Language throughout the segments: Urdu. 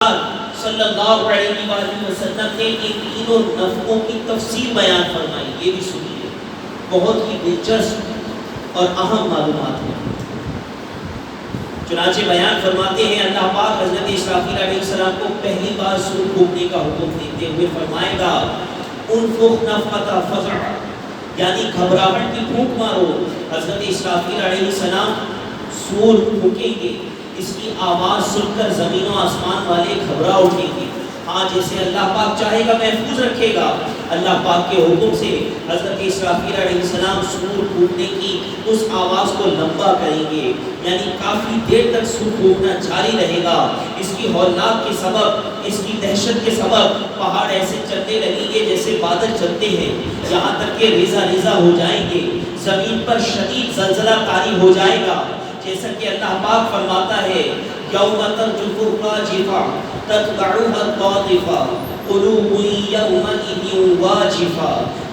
صلی اللہ علیہ وآلہ وسلم نے ان تینوں نفقوں کی تفصیل بیان فرمائی. یہ بھی سنیے، بہت ہی دلچسپ اور اہم معلومات ہیں. چنانچہ بیان فرماتے ہیں اللہ پاک حضرت اسرافیل علیہ السلام کو پہلی بار سور پھونکنے کا حکم دیتے ہوئے فرمائے گا انفخ نفخۃ فزع، یعنی گھبراہٹ کی پھونک مارو. حضرت اسرافیل علیہ السلام سور پھونکیں گے، اس کی آواز سن کر زمین و آسمان والے گھبرا اٹھیں گے. ہاں جیسے اللہ پاک چاہے گا محفوظ رکھے گا. اللہ پاک کے حکم سے حضرت اسرافیل علیہ السلام سور پھونکنے کی اس آواز کو لمبا کریں گے، یعنی کافی دیر تک سور پھونکنا جاری رہے گا. اس کی ہولناک کے سبب، اس کی دہشت کے سبب پہاڑ ایسے چلنے لگیں گے جیسے بادل چلتے ہیں، یہاں تک کہ ریزہ ریزہ ہو جائیں گے. زمین پر شدید زلزلہ طاری ہو جائے گا، جیسا کہ اللہ پاک فرماتا ہے یوم ترجف الراجفہ تتبعها الطائفہ قلوب یومئذ واجفہ،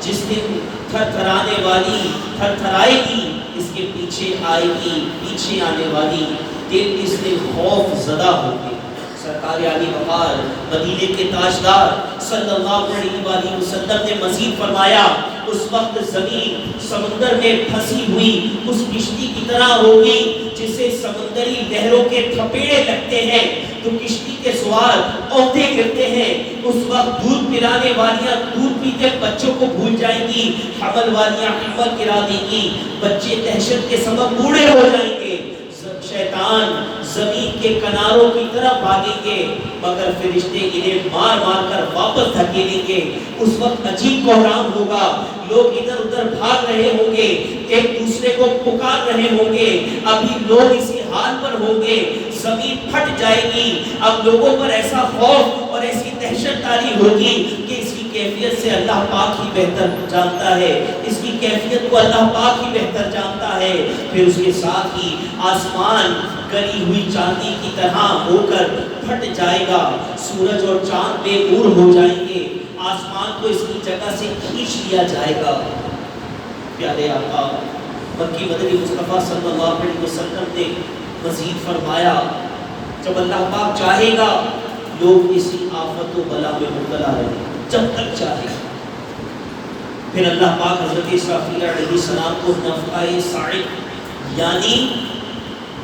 جس دن تھر تھرانے والی تھر تھرائے گی، اس کے پیچھے آئے گی پیچھے آنے والی، دل اس دن خوف زدہ ہوگی. سرکار عالی وقار مدینے کے تاجدار صلی اللہ علیہ وآلہ وسلم نے مزید فرمایا اس وقت زمین سمندر میں پھنسی ہوئی اس کشتی کی طرح ہوگی جسے سمندری لہروں کے تھپیڑے لگتے ہیں تو کشتی کے سوار عہدے کرتے ہیں. اس وقت دودھ پلانے والیاں دودھ پیتے بچوں کو بھول جائیں گی، حمل والیاں حمل گرا دیں گی، بچے دہشت کے سبب بوڑھے ہو جائیں گے. شیطان زمین کے کناروں کی طرف بھاگیں گے مگر فرشتے انہیں مار مار کر واپس دھکیلیں گے. اس وقت عجیب کوہرام ہوگا، لوگ ادھر ادھر بھاگ رہے ہوں گے، ایک دوسرے کو پکار رہے ہوں گے. ابھی لوگ اسی حال پر ہوں گے، زمین پھٹ جائے گی. اب لوگوں پر ایسا خوف اور ایسی دہشت طاری ہوگی کہ اس کی کیفیت سے اللہ پاک ہی بہتر جانتا ہے، اس کی کیفیت کو اللہ پاک ہی بہتر جانتا ہے. پھر اس کے ساتھ ہی آسمان گلی ہوئی چاندی کی طرح ہو کر پھٹ جائے گا، سورج اور چاند بے نور ہو جائیں گے، آسمان کو اس کی جگہ سے کھینچ لیا جائے گا. پیارے آقا مکی مدنی مصطفیٰ صلی اللہ علیہ وسلم نے مزید فرمایا جب اللہ پاک چاہے گا لوگ اسی آفت و بلا میں مبتلا رہے جب تک چاہے. پھر اللہ پاک حضرت اسرافیل علیہ السلام کو نفخہ صاعق یعنی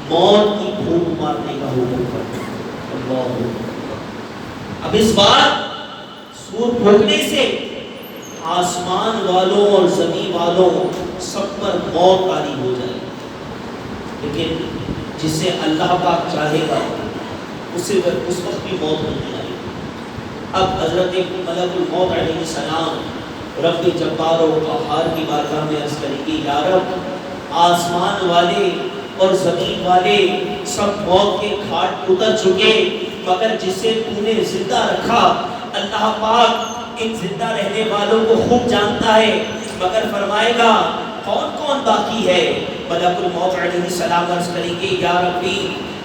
موت کی پھونک مارنے کا حکم کرتا ہے. اللہ اب اس بار سور پھونکنے سے آسمان والوں اور زمین والوں سب پر موت طاری ہو جائے، لیکن جسے اللہ پاک چاہے گا اسے اس وقت بھی موت نہیں آئے. اب حضرت ملک الموت علیہ السلام رب جبار و قہار کی بارگاہ میں عرض کریں گے یا رب آسمان والے اور زمین والے سب موت کے گھاٹ اتر چکے مگر جسے تو نے زندہ رکھا اللہ پاک ان زندہ رہنے والوں کو خوب جانتا ہے، مگر فرمائے گا کون کون باقی ہے. ملک الموت علیہ السلام عرض کریں گے یا ربی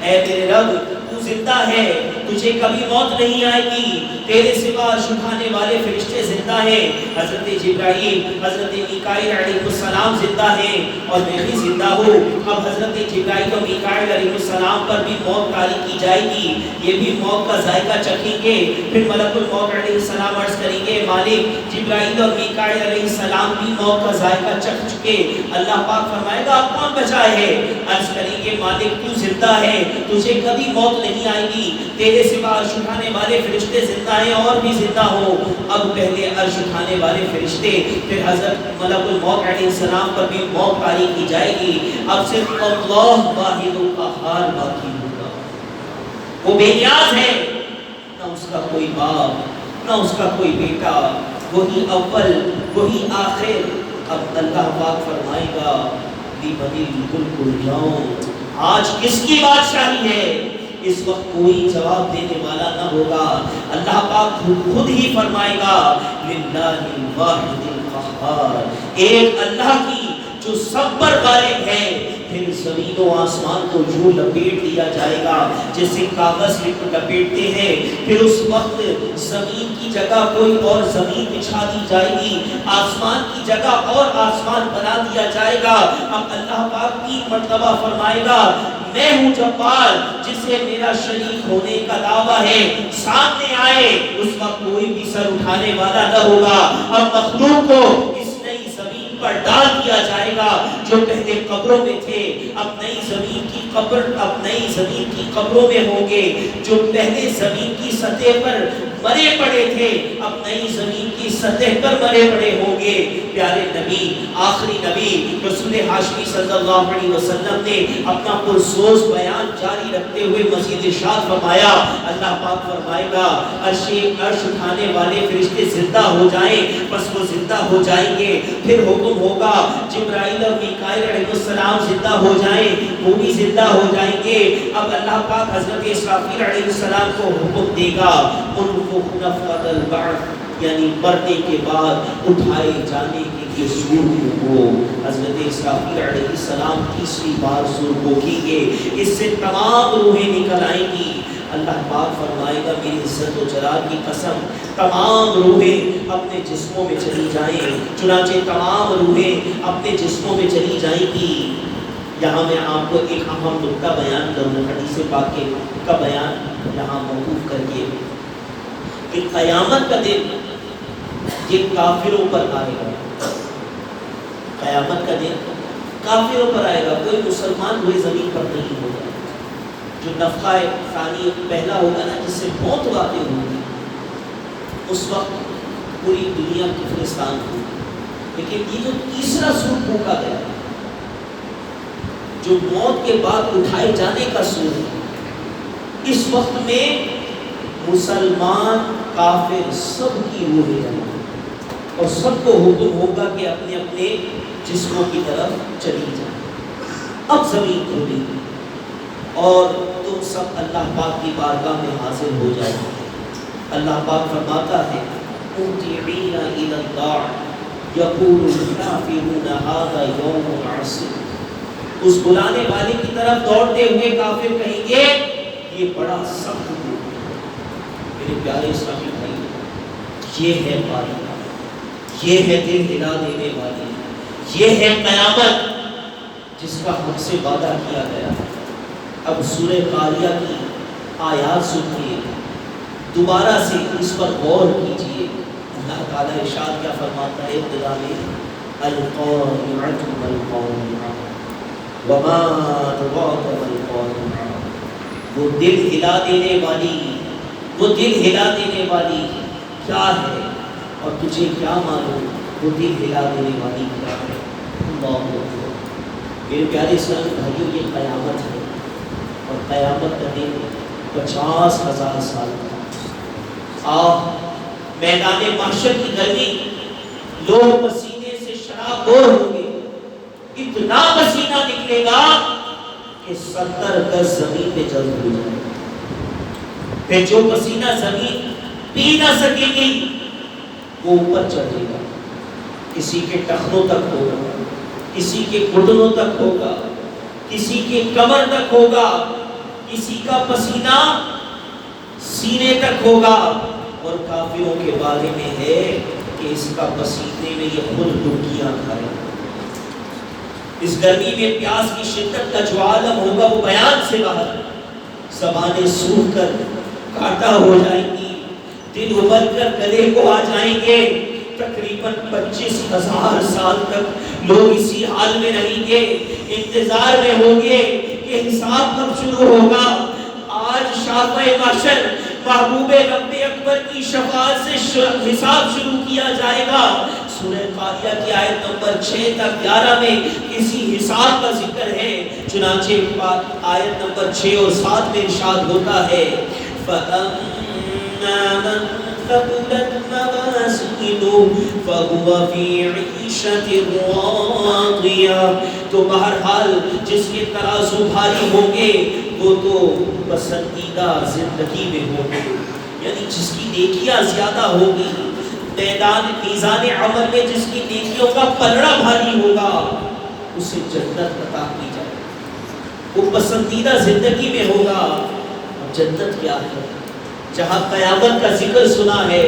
اے میرے رب تو زندہ ہے، تجھے کبھی موت نہیں آئے گی، تیرے سوا عرش اٹھانے والے فرشتے زندہ ہیں، حضرت جبرائیل حضرت میکائیل علیہ السلام زندہ ہیں اور میں بھی زندہ ہوں. اب حضرت جبرائیل اور میکائیل علیہ السلام پر بھی موت طاری کی جائے گی، یہ بھی موت کا ذائقہ چکھیں گے. پھر ملک الموت علیہ السلام عرض کریں گے مالک جبرائیل اور میکائیل علیہ السلام بھی موت کا ذائقہ چکھ چکے. اللہ پاک فرمائے گا اب کون بچا ہے؟ عرض کریں گے مالک تو زندہ ہے، تجھے کبھی موت نہیں آئے گی، تیرے سوا عرش اٹھانے والے فرشتے زندہ ہیں اور بھی زندہ ہو. اب پہلے عرش اٹھانے والے فرشتے پھر حضرت ملک الموت علیہ السلام پر بھی موت طاری کی جائے گی. اب صرف اللہ واحد القہار باقی ہوگا، وہ بے نیاز ہے، نہ اس کا کوئی باپ نہ اس کا کوئی بیٹا، وہی اول وہی آخر. اب اللہ پاک فرمائے گا لمن الملک اليوم، آج کس کی بادشاہی ہے؟ اس وقت کوئی جواب دینے والا نہ ہوگا. اللہ پاک خود ہی فرمائے گا للہ الواحد القہار، ایک اللہ کی جو سب پر غالب ہے، پھر زمین و آسمان کو یوں لپیٹ دیا جائے گا جیسے کاغذ لپیٹتے ہیں. پھر اس وقت زمین کی جگہ کوئی اور زمین بچھا دی جائے گی, آسمان کی جگہ اور آسمان بنا دیا جائے گا. اب اللہ پاک 3 مرتبہ فرمائے گا میں ہوں جبار جسے میرا شریک ہونے کا دعویٰ ہے, سامنے آئے. اس وقت کوئی بھی سر اٹھانے والا نہ ہوگا. اب مخلوق کو اس نئی زمین پر ڈال دیا جائے گا جو پہلے قبروں میں تھے. اب نئی زمین کی قبروں میں ہوں گے. جو پہلے زمین کی سطح پر مرے پڑے تھے اب نئی زمین کی سطح پر مرے پڑے ہوں گے. پیارے نبی, آخری نبی رسول ہاشمی صلی اللہ علیہ وسلم نے اپنا پرسوز بیان جاری رکھتے ہوئے مزید ارشاد فرمایا, اللہ پاک فرمائے گا عرش اٹھانے والے فرشتے زندہ ہو جائیں, بس وہ زندہ ہو جائیں گے. پھر حکم ہوگا جبرائیل اور میکائیل علیہ السلام زندہ ہو جائیں, وہ بھی زندہ ہو جائیں گے. اب اللہ پاک حضرت اسرافیل علیہ السلام کو حکم دے گا انفخ نفخۃ البعث, یعنی مرنے کے بعد اٹھائے جانے کے لیے سور کو. حضرت اسرافیل علیہ السلام تیسری بار سور پھونکیں گے, اس سے تمام روحیں نکل آئیں گی. اللہ پاک فرمائے گا میری عزت و جلال کی قسم تمام روحیں اپنے جسموں میں چلی جائیں. چنانچہ تمام روحیں اپنے جسموں میں چلی جائیں گی. یہاں میں آپ کو ایک اہم نکتہ بیان کروں, حدیث پاک کا بیان یہاں موقوف کر کے, کہ قیامت کا دن یہ کافروں پر آئے گا. قیامت کا دن کافروں پر آئے گا, کوئی مسلمان ہوئے زمین پر نہیں ہوگا. جو نفخہ ثانی پہلا ہوگا نا, جس سے موت واقع ہوگی, اس وقت پوری دنیا کفرستان ہوگی. لیکن یہ جو تیسرا سور پھونکا گیا, جو موت کے بعد اٹھائے جانے کا سور, اس وقت میں مسلمان کافر سب کی روحیں جمع اور سب کو حکم ہوگا کہ اپنے اپنے جسموں کی طرف چلی جائیں. اب زمین کھلی اور تم سب اللہ پاک کی بارگاہ میں حاضر ہو جائے. اللہ پاک فرماتا ہے مُهْطِعِينَ إِلَى اللَّهِ يَقُولُ الْكَافِرُونَ هَذَا يَوْمٌ عَسِيرٌ. اس بلانے والے کی طرف دوڑتے ہوئے کافر کہیں گے یہ بڑا سخت دن. میرے پیارے اسلامی بھائی, یہ ہے باری, یہ ہے دل ہلا دینے والی, یہ ہے قیامت جس کا ہم سے وعدہ کیا گیا. اب سورہ قاریہ کی آیات سنیے, دوبارہ سے اس پر غور کیجیے. اللہ تعالیٰ ارشاد کیا فرماتا ہے ابتدا میں, القارعۃ ما القارعۃ وما أدراك ما القارعۃ. وہ دل ہلا دینے والی, وہ دل ہلا دینے والی کیا ہے اور تجھے کیا معلوم وہ دل ہلا دینے والی کیا ہے. اللہ اکبر. میرے پیارے اسلامی بھائیوں, یہ قیامت ہے اور قیامت کا دن 50,000 سال کا. میدان محشر کی گرمی, لوگ پسینے سے شرابور ہوں گے, اتنا پسینہ نکلے گا کہ 70 گز زمین پہ جل ہو جائے. پھر جو پسینہ زمین پی نہ سکے گی وہ اوپر چڑھے گا, کسی کے ٹخنوں تک ہوگا, کسی کے گھٹنوں تک ہوگا, کسی کے کمر تک ہوگا, کسی کا پسینہ سینے تک ہوگا. اور کافروں کے بارے میں ہے کہ اس کا پسینے میں یہ خود ڈبکیاں کھائے. اس گرمی میں پیاس کی شدت کا جو عالم ہوگا وہ بیان سے باہر, زبانیں سوکھ کر کاٹا ہو جائیں گی, دل ابل کر گلے کو آ جائیں گے. تقریباً 25,000 سال تک لوگ اسی حال میں رہیں گے, انتظار میں ہوں گے کہ حساب کب شروع ہوگا. آج شافع محشر محبوب رب اکبر کی شفاعت سے حساب شروع کیا جائے گا. سورہ قاریہ کی آیت نمبر 6 تک 11 میں کسی حساب کا ذکر ہے. چنانچہ آیت نمبر 6 اور 7 میں ارشاد ہوتا ہے فَأَمَّا مَنْ ثَقُلَتْ مَوَازِينُهُ فَهُوَ فِي عِيشَةٍ رَاضِيَةٍ. تو بہرحال جس کے ترازو بھاری ہوں گے وہ تو پسندیدہ زندگی میں ہوں گے, یعنی جس کی نیکیاں زیادہ ہوگی, میدان میزان عمل میں جس کی نیکیوں کا پلڑا بھاری ہوگا, اسے جنت عطا کی جائے. وہ پسندیدہ زندگی میں ہوگا. جنت کیا ہے؟ جہاں قیامت کا ذکر سنا ہے،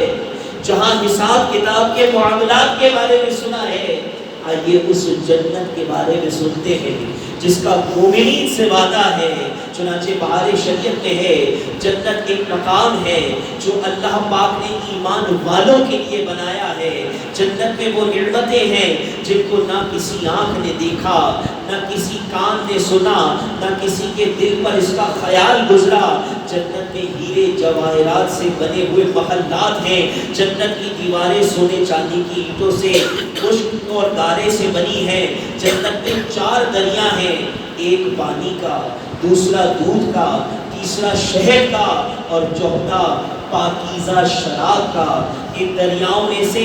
جہاں حساب کتاب کے معاملات کے بارے میں سنا ہے، آئیے اس جنت کے بارے میں سنتے ہیں جس کا مومنین سے وعدہ ہے. چنانچہ بہار شریعت میں ہے جنت ایک مقام ہے جو اللہ پاک نے ایمان والوں کے لیے بنایا ہے. جنت میں وہ نعمتیں ہیں جن کو نہ کسی آنکھ نے دیکھا، نہ کسی کان نے سنا، نہ کسی کے دل پر اس کا خیال گزرا. جنت میں ہیرے جواہرات سے بنے ہوئے محلات ہیں. جنت کی دیواریں سونے چاندی کی اینٹوں سے، خشک اور گارے سے بنی ہیں. جنت میں 4 دریا ہیں، ایک پانی کا، دوسرا دودھ کا، تیسرا شہد کا اور چوتھا پاکیزہ شراب کا. ان دریاؤں میں سے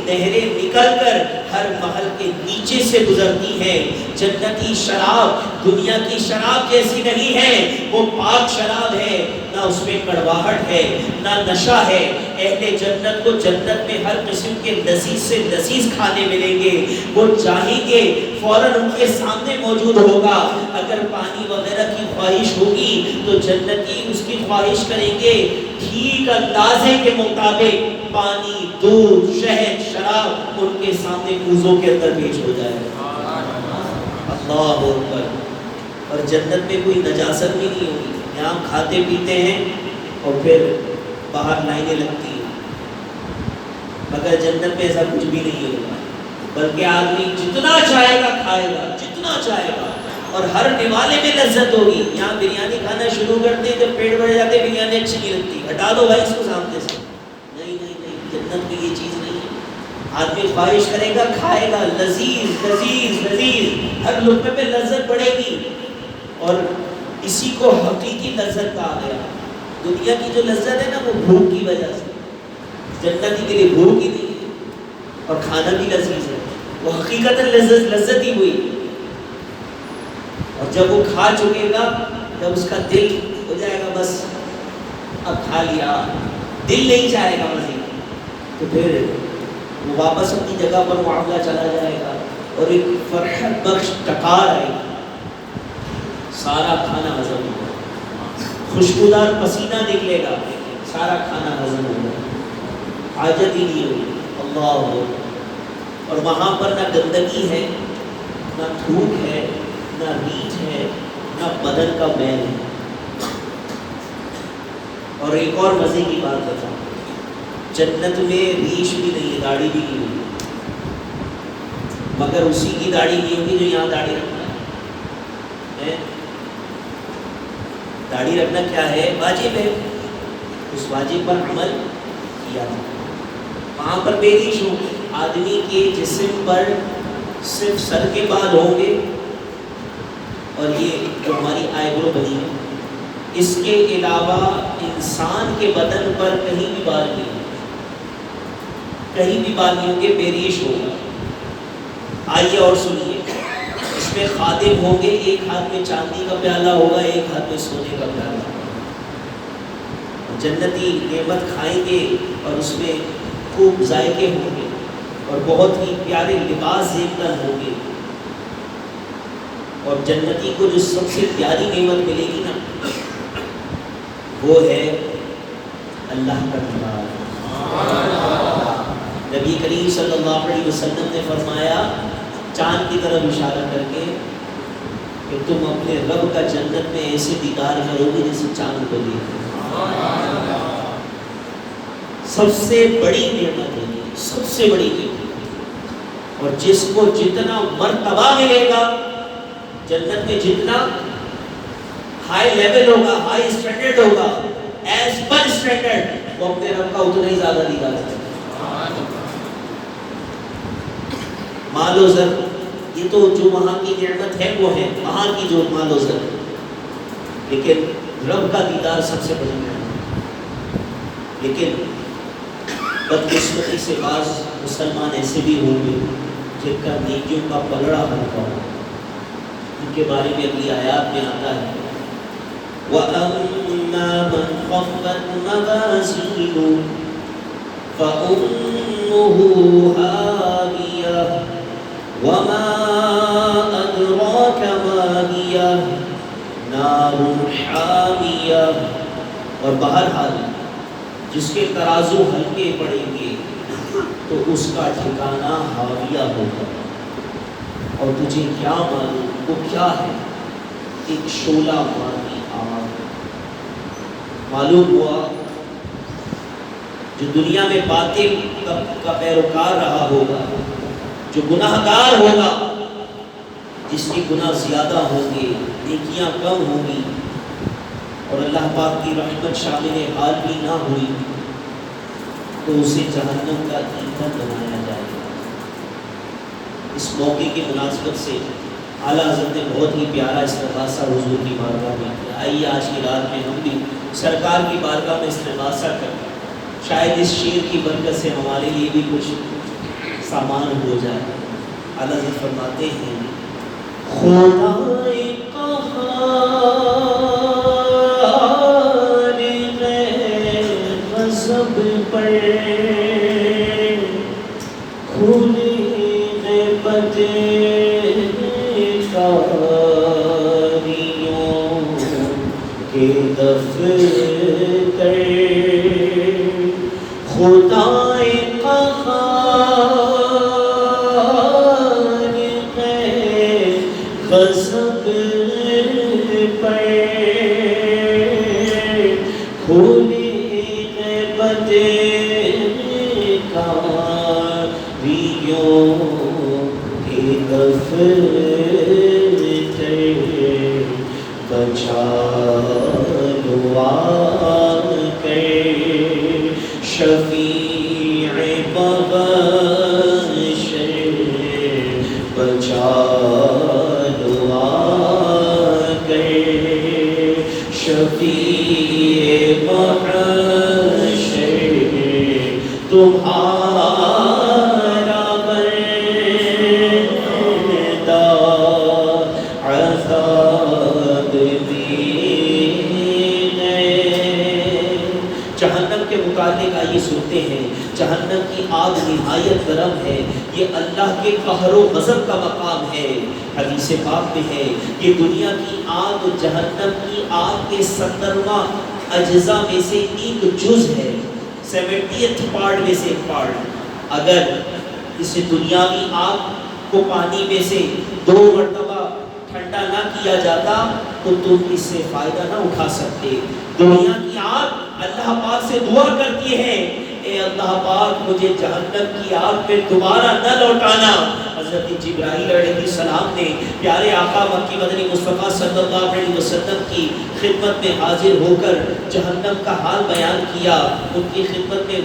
نہریں نکل کر ہر محل کے نیچے سے گزرتی ہیں. جنتی شراب دنیا کی شراب جیسی نہیں ہے، وہ پاک شراب ہے، نہ اس میں کڑواہٹ ہے، نہ نشہ ہے. اہل جنت کو جنت میں ہر قسم کے لذیذ سے لذیذ کھانے ملیں گے. وہ چاہیں گے فوراً ان کے سامنے موجود ہوگا. اگر پانی وغیرہ کی خواہش ہوگی تو جنتی اس کی خواہش کریں گے، ٹھیک اندازے کے مطابق پانی، دودھ، شہد، شراب ان کے سامنے کوزوں کے اندر پیش ہو جائے گا. اللہ اکبر. اور جنت میں کوئی نجاست بھی نہیں ہوگی. یہاں کھاتے پیتے ہیں اور پھر باہر لائنیں لگتی ہیں، مگر جنت میں ایسا کچھ بھی نہیں ہوگا. بلکہ آدمی جتنا چاہے گا کھائے گا، جتنا چاہے گا، اور ہر نوالے میں لذت ہوگی. یہاں بریانی کھانا شروع کرتے ہیں جب پیٹ بھر جاتے بریانی اچھی نہیں لگتی، ہٹا دو بھائی اس کو سامنے سے. نہیں نہیں نہیں، جنت میں یہ چیز نہیں ہے. آدمی خواہش کرے گا کھائے گا، لذیذ لذیذ لذیذ، ہر لقمے پہ لذت بڑھے گی. اور اسی کو حقیقی لذت کہا گیا. دنیا کی جو لذت ہے نا وہ بھوک کی وجہ سے، جنتی کے لیے بھوک ہی نہیں ہے اور کھانا بھی لذیذ ہے. وہ حقیقت لذت ہی ہوئی. اور جب وہ کھا چکے گا، جب اس کا دل ہو جائے گا بس اب کھا لیا، دل نہیں چاہے گا مزید، تو پھر وہ واپس اپنی جگہ پر معاملہ چلا جائے گا اور ایک فرحت بخش ٹکار آئے گی. سارا کھانا ہضم ہوگا، خوشبودار پسینہ نکلے گا، سارا کھانا ہضم ہوگا، حاجت ہی نہیں ہوگی. اللہ. اور وہاں پر نہ گندگی ہے، نہ تھوک ہے، نہ ریچھ ہے، نہ بدن کا میل ہے. اور ایک اور مزے کی بات بتاؤں، جنت میں ریش بھی نہیں ہے، داڑھی بھی نہیں ہوگی، مگر اسی کی داڑھی نہیں ہوگی جو یہاں داڑھی رکھنا ہے. داڑھی رکھنا کیا ہے؟ واجب ہے، اس واجب پر عمل کیا جائے. وہاں پر بے ریش ہوں گے. آدمی کے جسم پر صرف سر کے بال ہوں گے اور یہ جو ہماری آئی برو بنی ہے، اس کے علاوہ انسان کے بدن پر کہیں بھی بال نہیں ہوں گے، کہیں بھی بال نہیں ہوں گے، بے ریش ہوگا. آئیے اور سنیے، اس میں خادم ہوں گے، ایک ہاتھ میں چاندی کا پیالہ ہوگا، ایک ہاتھ میں سونے کا پیالہ ہوگا. جنتی نعمت کھائیں گے اور اس میں خوب ذائقے ہوں گے اور بہت ہی پیارے لباس زیب کر ہوں گے. اور جنتی کو جو سب سے پیاری نعمت ملے گی نا، وہ ہے اللہ کا کلام. نبی کریم صلی اللہ علیہ وسلم نے فرمایا چاند کی طرف اشارہ کر کے کہ تم اپنے رب کا جنت میں ایسے دیدار کرو گے جیسے چاند کو دیکھو. سب سے بڑی نعمت ہے، سب سے بڑی نعمت. اور جس کو جتنا مرتبہ ملے گا جنت میں، جتنا ہائی لیول ہوگا، ہائی اسٹینڈرڈ ہوگا، ایز پر اسٹینڈرڈ، وہ اپنے رب کا اتنا ہی زیادہ دیدار کرے گا. مال و زر، یہ تو جو وہاں کی نعمت ہے وہ ہے وہاں کی جو مال و زر، لیکن رب کا دیدار سب سے بڑی نعمت. لیکن بدقسمتی سے بعض مسلمان ایسے بھی ہوں گے جن کا نیکیوں کا پلڑا ہلکا ہو. ان کے بارے میں اگلی آیات میں آتا ہے وَأَمَّا مَنْ خَفَّتْ مَوَازِينُهُ فَأُمُّهُ هَاوِيَةٌ وَمَا أَدْرَاكَ مَا هِيَهْ نار حامیہ، اور بہرحال جس کے ترازو ہلکے پڑیں گے تو اس کا ٹھکانہ حاویہ ہوگا۔ اور تجھے کیا معلوم وہ کیا ہے؟ ایک شعلہ مانی آگ۔ معلوم ہوا جو دنیا میں باطل کا پیروکار رہا ہوگا، جو گناہ گار ہوگا، جس کے گناہ زیادہ ہوں گے، نیکیاں کم ہوں گی، اور اللہ پاک کی رحمت شامل حال بھی نہ ہوئی، تو اسے جہنم کا ایندھن بنایا جائے گا۔ اس موقع کی مناسبت سے اعلیٰ حضرت نے بہت ہی پیارا استغاثہ حضور کی بارگاہ میں کیا۔ آئیے آج کی رات میں ہم بھی سرکار کی بارگاہ میں استغاثہ کریں، شاید اس شعر کی برکت سے ہمارے لیے بھی کچھ سامان ہو جائے۔ اعلیٰ حضرت فرماتے ہیں خدائے قہار نے غضب پر کھلی نعمت کاریوں کے دفتر، خدائے غضب پر کھلی نعمت کاریوں کے دفتر، بچا لو آ کر شفیع محشر، بچا شفیع محشر، تمہارا بندہ عذاب دینے۔ جہنم کے متعلق آئیے سنتے ہیں، جہنم کی آگ نہایت گرم ہے، یہ اللہ کے قہر و غضب کا مقام ہے۔ حدیث پاک میں ہے کہ دنیا کی آگ جہنم کی آگ کے 70واں اجزاء میں سے ایک جز ہے، 70th پارٹ میں سے ایک پارٹ۔ اگر اس دنیاوی آگ کو پانی میں سے 2 مرتبہ ٹھنڈا نہ کیا جاتا تو تم اس سے فائدہ نہ اٹھا سکتے۔ دنیا کی آگ اللہ پاک سے دعا کرتی ہے، اے اللہ پاک مجھے جہنم کی آگ پہ دوبارہ نہ لوٹانا۔ حضرت جبرائیل علیہ السلام نے پیارے آقا مکی مدنی مصطفیٰ صلی اللہ علیہ وسلم کی خدمت میں حاضر ہو کر جہنم کا حال بیان کیا۔ ان کی خدمت میں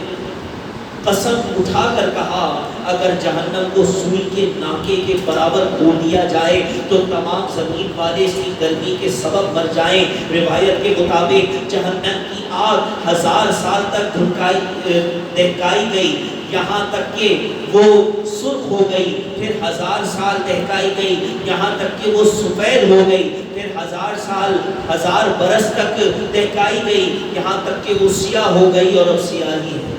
قسم اٹھا کر کہا اگر جہنم کو سوئی کے ناکے کے برابر بول دیا جائے تو تمام زمین والے اس کی گرمی کے سبب مر جائیں۔ روایت کے مطابق جہنم کی آگ 1000 سال تک دہکائی گئی، یہاں تک کہ وہ سرخ ہو گئی، پھر 1000 سال دہکائی گئی، یہاں تک کہ وہ سفید ہو گئی، پھر 1000 سال 1000 برس تک دہکائی گئی، یہاں تک کہ وہ سیاہ ہو گئی، اور اب سیاہی ہے۔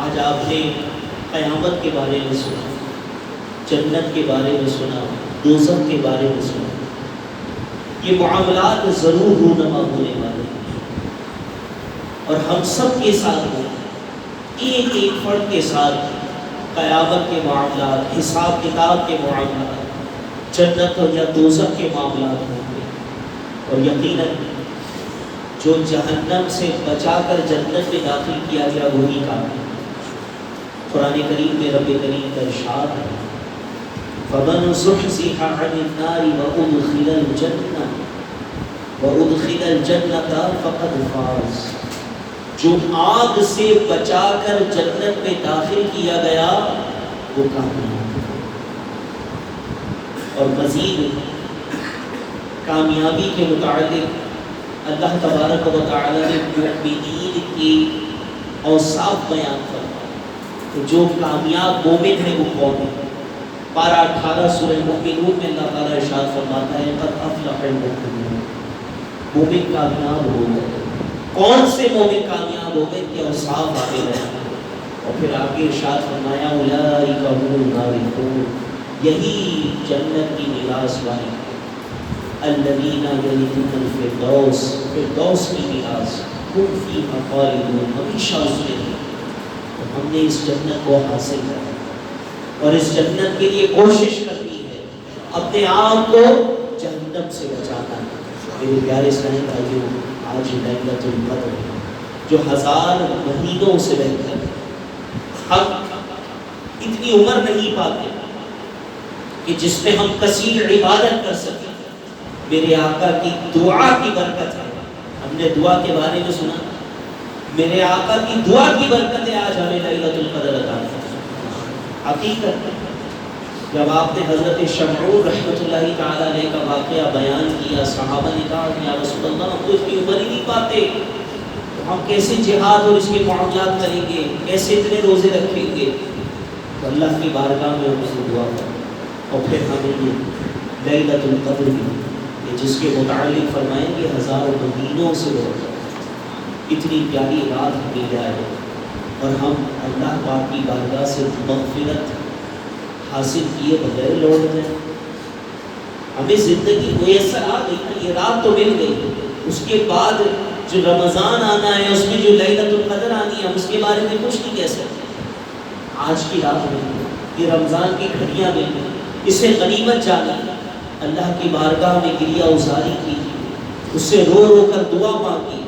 آج آپ نے قیامت کے بارے میں سنا، جنت کے بارے میں سنا، دوزخ کے بارے میں سنا۔ یہ معاملات ضرور رونما ہونے والے ہیں، اور ہم سب کے ساتھ ہوں، ایک ایک فرد کے ساتھ قیامت کے معاملات، حساب کتاب کے معاملات، جنت اور یا دوزخ کے معاملات ہوں گے۔ اور یقیناً جو جہنم سے بچا کر جنت میں داخل کیا گیا وہی کامیاب۔ قرآن کریم میں رب کریم کا ارشاد ہے فَمَنْ زُحْزِحَ عَنِ النَّارِ وَأُدْخِلَ الْجَنَّةَ فَقَدْ فَازَ۔ جو آگ سے بچا کر جنت میں داخل کیا گیا وہ کامیاب۔ اور مزید کامیابی کے متعلق اللہ تبارک و تعالی نے مؤمنین کی اوصاف بیان فرمائے کہ جو کامیاب مومن ہے وہ کون ہے۔ پارہ 18 سورہ المؤمنون میں اللہ تعالیٰ ارشاد فرماتا ہے قد افلح المؤمنون، مومن کامیاب ہو گئے۔ کون سے مومن کامیاب ہو گئے کہ اوصاف آگے بیان ہیں، اور پھر آگے ارشاد فرمایا اولئک هم الوارثون، یہی جنت کی میراث والے ہیں۔ الذین یرثون الفردوس، فردوس کی میراث، ہم فیہا خالدون، ہمیشہ اس میں ہیں۔ تو ہم نے اس جنت کو حاصل کرنا اور اس جنت کے لیے کوشش کرنی ہے، اپنے آپ کو جہنم سے بچانا ہے۔ میرے پیارے اسلامی بھائیوں، آج لیلۃ القدر ہے جو 1000 مہینوں سے بہتر ہے۔ ہم اتنی عمر نہیں پاتے کہ جس میں ہم کثیر عبادت کر سکیں۔ میرے آقا کی دعا کی برکت ہے، ہم نے دعا کے بارے میں سنا، میرے آقا کی دعا کی برکت ہے آج ہمیں لیلۃ القدر عطا ہے۔ حقیقت جب آپ نے حضرت شمعون رحمۃ اللہ تعالی علیہ کا واقعہ بیان کیا، صحابہ نے کہا کہ یا رسول اللہ ہم تو اتنی عمر ہی نہیں پاتے، تو ہم کیسے جہاد اور اس کے معاملات کریں گے، کیسے اتنے روزے رکھیں گے؟ تو اللہ کی بارگاہ میں ان سے دعا کریں، اور پھر ہمیں یہ لیلۃ القدر بھی جس کے متعلق فرمائیں گے 1000 مہینوں سے بہتر، اتنی پیاری رات ہمیں جائے اور ہم اللہ پاک کی بارگاہ سے مغفرت حاصل کیے بغیر لوٹ جائیں۔ ہمیں زندگی میسر آ گئی، یہ رات تو مل گئی، اس کے بعد جو رمضان آنا ہے اس میں جو لیلۃ القدر آنی ہے ہم اس کے بارے میں کچھ نہیں کہہ سکتے۔ آج کی رات مل گئی، یہ رمضان کی گھڑیاں مل گئی، اسے غنیمت جانا، اللہ کی بارگاہ میں گریہ ازاری کی، اس سے رو رو کر دعا مانگی۔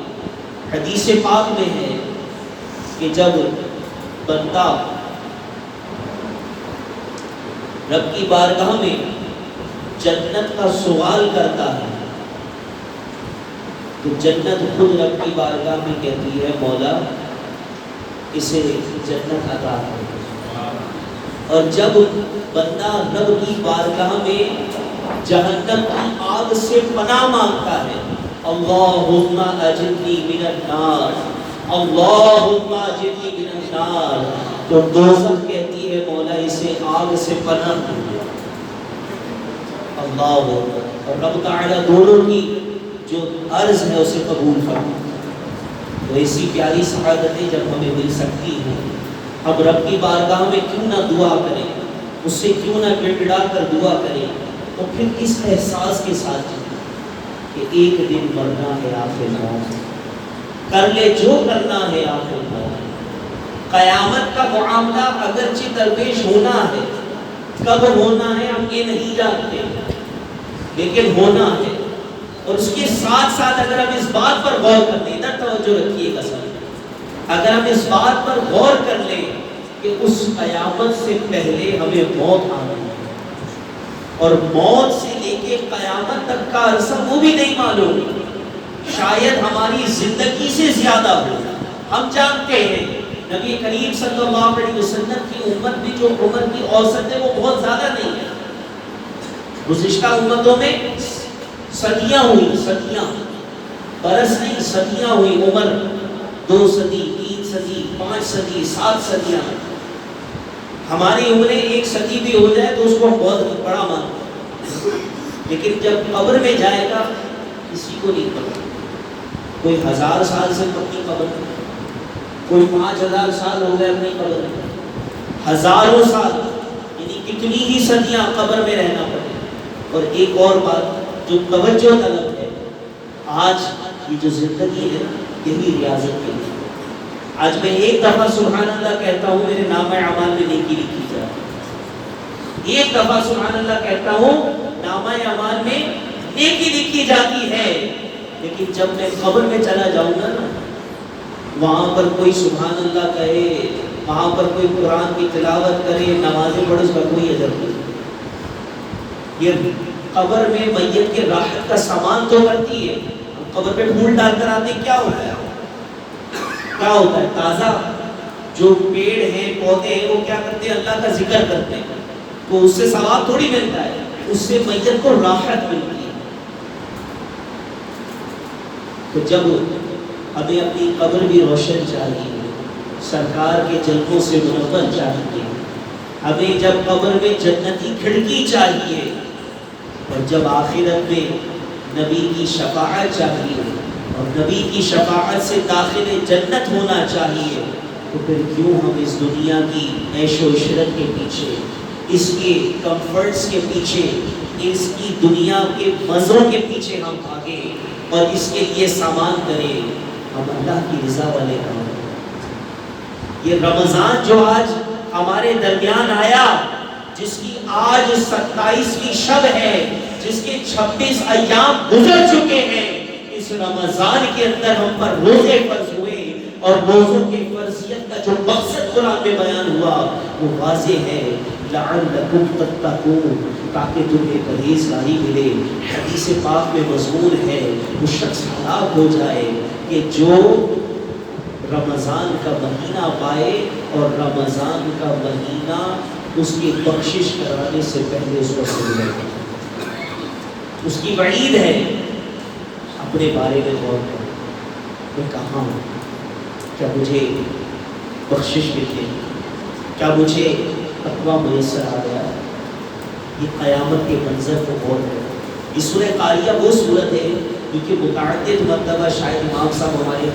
حدیث پاک میں ہے کہ جب بندہ رب کی بارگاہ میں جنت کا سوال کرتا ہے تو جنت خود رب کی بارگاہ میں کہتی ہے مولا اسے جنت عطا کر۔ اور جب بندہ رب کی بارگاہ میں جہنم کی آگ سے پناہ مانگتا ہے اللہم اجرنی من النار، اللہم اجرنی من النار، تو دوزخ کہتی ہے مولا اسے آگ سے پناہ دے۔ اللہ اور رب تعالی دونوں کی جو عرض ہے اسے قبول فرما۔ تو ایسی پیاری سعادتیں جب ہمیں مل سکتی ہیں، ہم رب کی بارگاہ میں کیوں نہ دعا کریں، اس سے کیوں نہ گڑگڑا کر دعا کریں، تو پھر اس احساس کے ساتھ کہ ایک دن مرنا ہے آخر موت، کر لے جو کرنا ہے آخر موت۔ قیامت کا معاملہ اگرچہ درپیش ہونا ہے، کب ہونا ہے ہم یہ نہیں جانتے، لیکن ہونا ہے۔ اور اس کے ساتھ ساتھ اگر ہم اس بات پر غور کر لیں، ادھر توجہ رکھیے گا سب، اگر ہم اس بات پر غور کر لیں کہ اس قیامت سے پہلے ہمیں موت آ رہی ہے، اور موت سے لے کے قیامت تک کا عرصہ وہ بھی نہیں معلوم، شاید ہماری زندگی سے زیادہ ہو۔ ہم جانتے ہیں نبی کریم صلی اللہ علیہ وسلم کی امت میں جو عمر کی اوسط ہے وہ بہت زیادہ نہیں ہے۔ گزشتہ امتوں میں صدیاں ہوئی، صدیاں، برس نہیں صدیاں ہوئی، عمر 2 صدی 3 صدی 5 صدی 7 صدیاں۔ ہماری عمریں 1 صدی بھی ہو جائے تو اس کو بہت بڑا مانتے ہیں، لیکن جب قبر میں جائے گا کسی کو نہیں پتا، کوئی 1000 سال سے اپنی قبر میں، کوئی 5000 سال ہو گئے اپنی قبر میں، ہزاروں سال، یعنی کتنی ہی صدیاں قبر میں رہنا پڑے۔ اور ایک اور بات جو توجہ طلب ہے، آج یہ جو زندگی ہے یہی ریاضت کے لیے. آج میں ایک دفعہ سبحان اللہ کہتا ہوں میرے نام اعمال میں نیکی لکھی جاتی ہے. ایک دفعہ سبحان اللہ کہتا ہوں نام اعمال میں نیکی لکھی جاتی ہے. لیکن جب میں قبر میں چلا جاؤں گا نا, وہاں پر کوئی سبحان اللہ کہے, وہاں پر کوئی قرآن کی تلاوت کرے, نمازیں پڑھے, اس کا کوئی اجر نہیں. یہ قبر میں میت کے راحت کا سامان تو کرتی ہے. قبر پہ پھول ڈال کر آتے کیا ہوتا ہے؟ کیا ہوتا ہے؟ تازہ جو پیڑ ہیں پودے ہیں وہ کیا کرتے ہیں؟ اللہ کا ذکر کرتے ہیں. تو اس سے ثواب تھوڑی ملتا ہے, اس سے میت کو راحت ملتی ہے. تو جب ہمیں اپنی قبر بھی روشن چاہیے, سرکار کے جلووں سے منور چاہیے, ہمیں جب قبر میں جنتی کھڑکی چاہیے, اور جب آخرت میں نبی کی شفاعت چاہیے اور نبی کی شفاعت سے داخل جنت ہونا چاہیے, تو پھر کیوں ہم اس دنیا کی عیش و عشرت کے پیچھے, اس کے کمفرٹس کے پیچھے, اس کی دنیا کے مزوں کے پیچھے ہم بھاگیں اور اس کے لیے سامان کریں؟ ہم اللہ کی رضا والے کام کریں. یہ رمضان جو آج ہمارے درمیان آیا, جس کی آج 27ویں شب ہے, جس کے 26 ایام گزر چکے ہیں, اس رمضان کے اندر ہم پر روزے فرض ہوئے, اور روزوں کے فرضیت کا جو مقصد قرآن میں بیان ہوا وہ واضح ہے, لعلکم تتقون, تاکہ تمہیں پرہیزگاری ملے. حدیث پاک میں مضمون ہے وہ شخص ہلاک ہو جائے کہ جو رمضان کا مہینہ پائے اور رمضان کا مہینہ اس کی بخشش کرانے سے پہلے اس کو سمجھے. اس کی وعید ہے. اپنے بارے میں غور کرو, میں کہاں ہوں, کیا مجھے بخشش ملے, کیا مجھے تقویٰ میسر آ گیا؟ یہ قیامت کے منظر کو غور کرو. یہ سورہ قاریہ وہ سورت ہے کیونکہ متعدد مرتبہ شاید امام صاحب ہمارے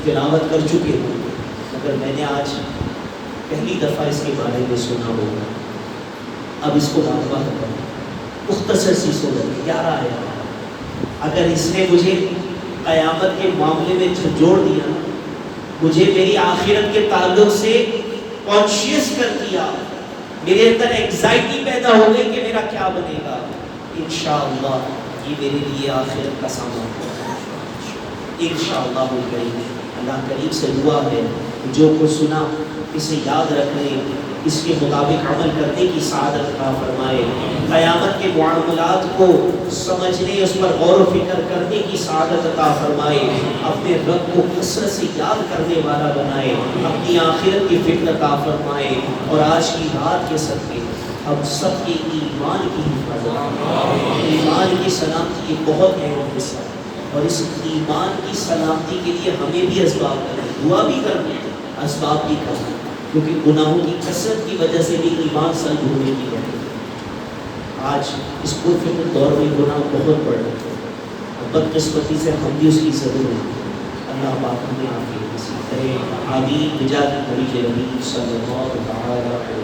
تلاوت کر چکے ہوں, مگر میں نے آج پہلی دفعہ اس کے بارے میں سنا ہوگا. اب اس کو واضح کروں. مختصر سی سورت 11 آیات. اگر اس نے مجھے قیامت کے معاملے میں جھنجھوڑ دیا, مجھے میری آخرت کے تعلق سے کانشیس کر دیا, میرے اندر ایگزائٹی پیدا ہو گئی کہ میرا کیا بنے گا, انشاءاللہ یہ میرے لیے آخرت کا سامان ہوگا. انشاءاللہ وہ کریں گے. اللہ کریم سے دعا ہے جو کچھ سنا اسے یاد رکھنے, اس کے مطابق عمل کرنے کی سعادت عطا فرمائے. قیامت کے معاملات کو سمجھنے, اس پر غور و فکر کرنے کی سعادت عطا فرمائے. اپنے رب کو حسرت سے یاد کرنے والا بنائے. اپنی آخرت کی فکر عطا فرمائے. اور آج کی رات کے صدقے ہم سب کے ایمان کی حفاظت, ایمان کی سلامتی ایک بہت اہم حصہ ہے, اور اس ایمان کی سلامتی کے لیے ہمیں بھی اسباب کریں, دعا بھی کرنا, اسباب بھی کرنا, کیونکہ گناہوں کی کثرت کی وجہ سے بھی ایمان سلب ہونے کی وجہ ہے. آج اس پرفکر دور میں گناہ بہت بڑھ رہے ہیں, بدقسمتی سے ہم بھی اس کی ضرورت ہے. اللہ پاک ہمیں عافیت نصیب کرے. آمین. بجاہ نبی نبی صلی اللہ علیہ وسلم.